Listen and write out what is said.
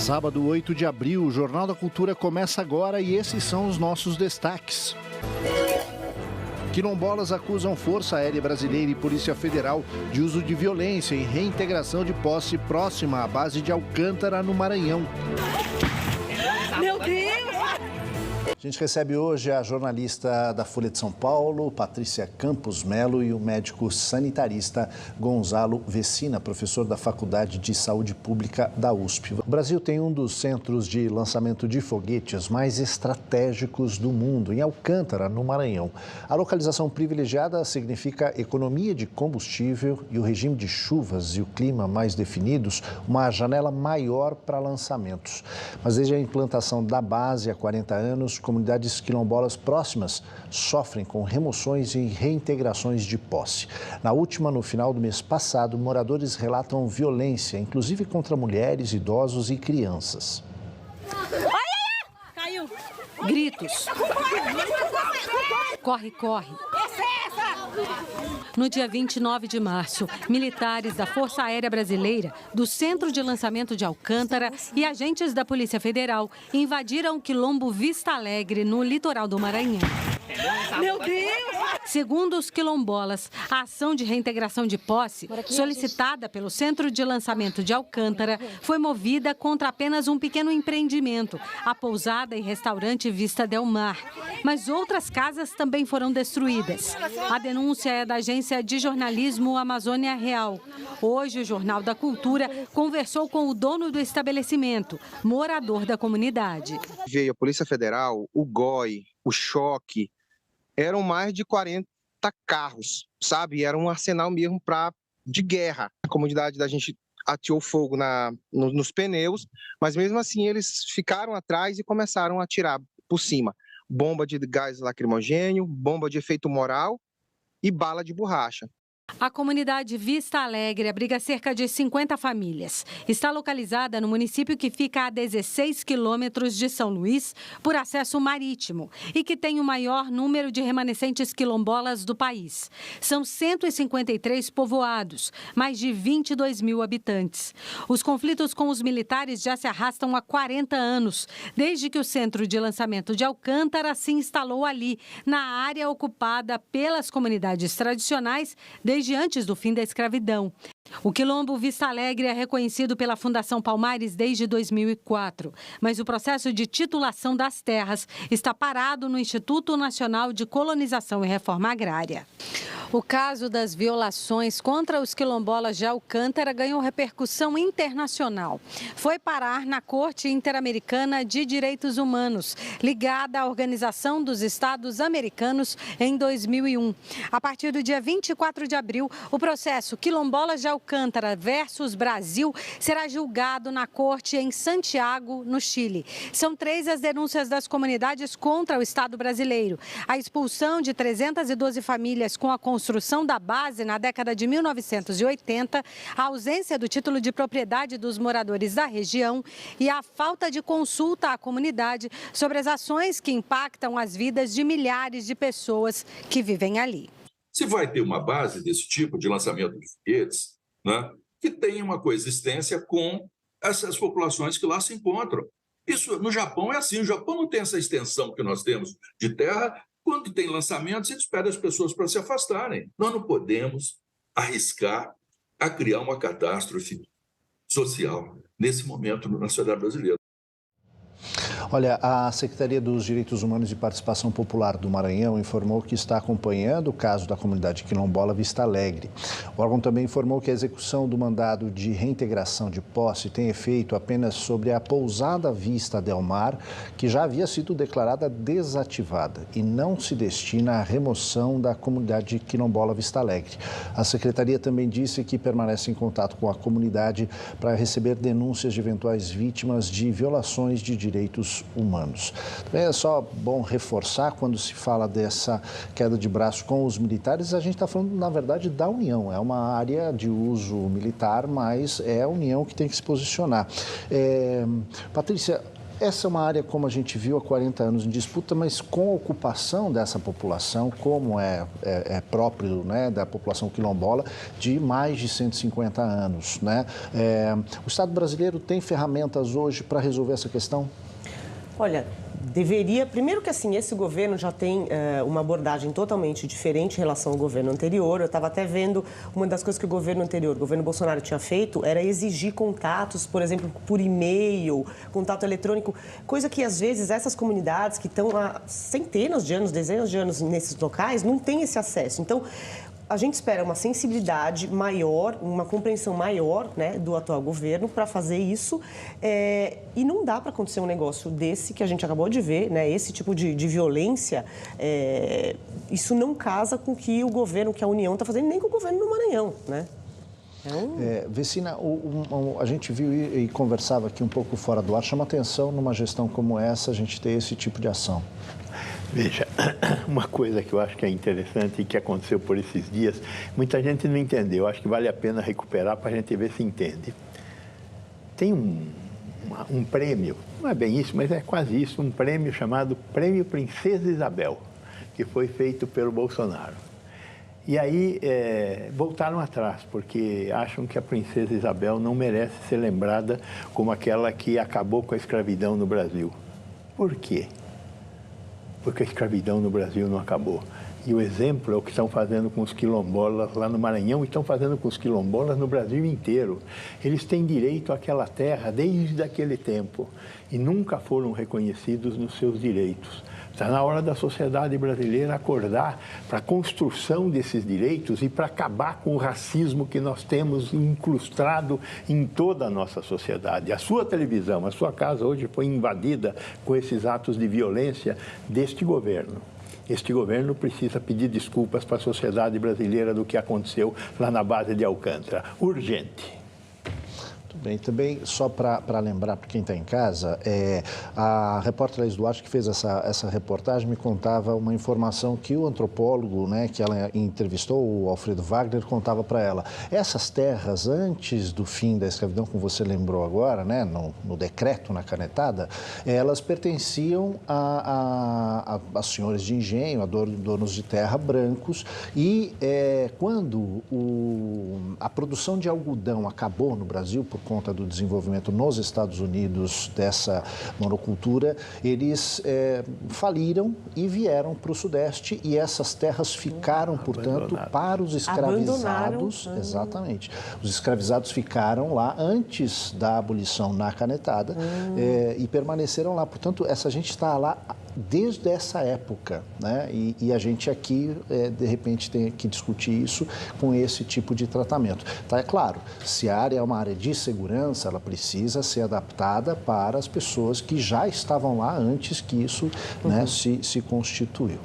Sábado, 8 de abril, o Jornal da Cultura começa agora e esses são os nossos destaques. Quilombolas acusam Força Aérea Brasileira e Polícia Federal de uso de violência em reintegração de posse próxima à base de Alcântara, no Maranhão. Meu Deus! A gente recebe hoje a jornalista da Folha de São Paulo, Patrícia Campos Melo, e o médico sanitarista Gonzalo Vecina, professor da Faculdade de Saúde Pública da USP. O Brasil tem um dos centros de lançamento de foguetes mais estratégicos do mundo, em Alcântara, no Maranhão. A localização privilegiada significa economia de combustível e o regime de chuvas e o clima mais definidos, uma janela maior para lançamentos. Mas desde a implantação da base há 40 anos, comunidades quilombolas próximas sofrem com remoções e reintegrações de posse. Na última, no final do mês passado, moradores relatam violência, inclusive contra mulheres, idosos e crianças. Caiu! Gritos. Corre, corre. No dia 29 de março, militares da Força Aérea Brasileira, do Centro de Lançamento de Alcântara e agentes da Polícia Federal invadiram o quilombo Vista Alegre, no litoral do Maranhão. Meu Deus! Segundo os quilombolas, a ação de reintegração de posse, solicitada pelo Centro de Lançamento de Alcântara, foi movida contra apenas um pequeno empreendimento, a pousada e restaurante Vista Del Mar. Mas outras casas também foram destruídas. A denúncia é da agência de jornalismo Amazônia Real. Hoje, o Jornal da Cultura conversou com o dono do estabelecimento, morador da comunidade. Veio a Polícia Federal, o GOI, o Choque, eram mais de 40 carros, sabe? Era um arsenal mesmo de guerra. A comunidade da gente ateou fogo nos pneus, mas mesmo assim eles ficaram atrás e começaram a atirar por cima. Bomba de gás lacrimogêneo, bomba de efeito moral e bala de borracha. A comunidade Vista Alegre abriga cerca de 50 famílias. Está localizada no município que fica a 16 quilômetros de São Luís por acesso marítimo e que tem o maior número de remanescentes quilombolas do país. São 153 povoados, mais de 22 mil habitantes. Os conflitos com os militares já se arrastam há 40 anos, desde que o Centro de Lançamento de Alcântara se instalou ali, na área ocupada pelas comunidades tradicionais desde antes do fim da escravidão. O quilombo Vista Alegre é reconhecido pela Fundação Palmares desde 2004, mas o processo de titulação das terras está parado no Instituto Nacional de Colonização e Reforma Agrária. O caso das violações contra os quilombolas de Alcântara ganhou repercussão internacional. Foi parar na Corte Interamericana de Direitos Humanos, ligada à Organização dos Estados Americanos, em 2001. A partir do dia 24 de abril, o processo Quilombolas de Alcântara versus Brasil será julgado na Corte em Santiago, no Chile. São 3 as denúncias das comunidades contra o Estado brasileiro: a expulsão de 312 famílias com a construção da base na década de 1980, a ausência do título de propriedade dos moradores da região e a falta de consulta à comunidade sobre as ações que impactam as vidas de milhares de pessoas que vivem ali. Se vai ter uma base desse tipo de lançamento de foguetes, né, que tenha uma coexistência com essas populações que lá se encontram. Isso no Japão é assim, o Japão não tem essa extensão que nós temos de terra. Quando tem lançamentos, eles pedem as pessoas para se afastarem. Nós não podemos arriscar a criar uma catástrofe social nesse momento na sociedade brasileira. Olha, a Secretaria dos Direitos Humanos e Participação Popular do Maranhão informou que está acompanhando o caso da comunidade quilombola Vista Alegre. O órgão também informou que a execução do mandado de reintegração de posse tem efeito apenas sobre a pousada Vista Del Mar, que já havia sido declarada desativada, e não se destina à remoção da comunidade quilombola Vista Alegre. A Secretaria também disse que permanece em contato com a comunidade para receber denúncias de eventuais vítimas de violações de direitos humanos. Também é só bom reforçar, quando se fala dessa queda de braço com os militares, a gente está falando, na verdade, da União. É uma área de uso militar, mas é a União que tem que se posicionar. Patrícia, Essa é uma área, como a gente viu, há 40 anos em disputa, mas com a ocupação dessa população, como é próprio, né, da população quilombola, de mais de 150 anos, né? O Estado brasileiro tem ferramentas hoje para resolver essa questão? Olha, deveria... Primeiro que, assim, esse governo já tem uma abordagem totalmente diferente em relação ao governo anterior. Eu estava até vendo, uma das coisas que o governo anterior, o governo Bolsonaro, tinha feito era exigir contatos, por exemplo, por e-mail, contato eletrônico, coisa que, às vezes, essas comunidades que estão há centenas de anos, dezenas de anos nesses locais, não têm esse acesso. Então, a gente espera uma sensibilidade maior, uma compreensão maior, né, do atual governo para fazer isso. E não dá para acontecer um negócio desse que a gente acabou de ver, né, esse tipo de violência. Isso não casa com o que o governo, que a União está fazendo, nem com o governo do Maranhão, né? Vecina, a gente viu e conversava aqui um pouco fora do ar, chama atenção numa gestão como essa a gente ter esse tipo de ação. Veja, uma coisa que eu acho que é interessante e que aconteceu por esses dias, muita gente não entendeu, acho que vale a pena recuperar para a gente ver se entende. Tem um prêmio, não é bem isso, mas é quase isso, um prêmio chamado Prêmio Princesa Isabel, que foi feito pelo Bolsonaro. E aí voltaram atrás, porque acham que a Princesa Isabel não merece ser lembrada como aquela que acabou com a escravidão no Brasil. Por quê? Porque a escravidão no Brasil não acabou. E o exemplo é o que estão fazendo com os quilombolas lá no Maranhão e estão fazendo com os quilombolas no Brasil inteiro. Eles têm direito àquela terra desde aquele tempo e nunca foram reconhecidos nos seus direitos. Está na hora da sociedade brasileira acordar para a construção desses direitos e para acabar com o racismo que nós temos incrustado em toda a nossa sociedade. A sua televisão, a sua casa hoje foi invadida com esses atos de violência deste governo. Este governo precisa pedir desculpas para a sociedade brasileira do que aconteceu lá na base de Alcântara. Urgente. Bem, também, só para lembrar para quem está em casa, a repórter Laís Duarte, que fez essa reportagem, me contava uma informação que o antropólogo, né, que ela entrevistou, o Alfredo Wagner, contava para ela. Essas terras, antes do fim da escravidão, como você lembrou agora, né, no decreto, na canetada, elas pertenciam a senhores de engenho, a donos de terra brancos, e quando a produção de algodão acabou no Brasil, por conta do desenvolvimento nos Estados Unidos dessa monocultura, eles faliram e vieram para o Sudeste e essas terras ficaram, portanto, para os escravizados. Exatamente. Os escravizados ficaram lá antes da abolição na canetada e permaneceram lá. Portanto, essa gente está lá desde essa época, né? E a gente aqui, de repente, tem que discutir isso com esse tipo de tratamento. Tá, é claro, se a área é uma área de segurança, ela precisa ser adaptada para as pessoas que já estavam lá antes que isso, né, se constituiu.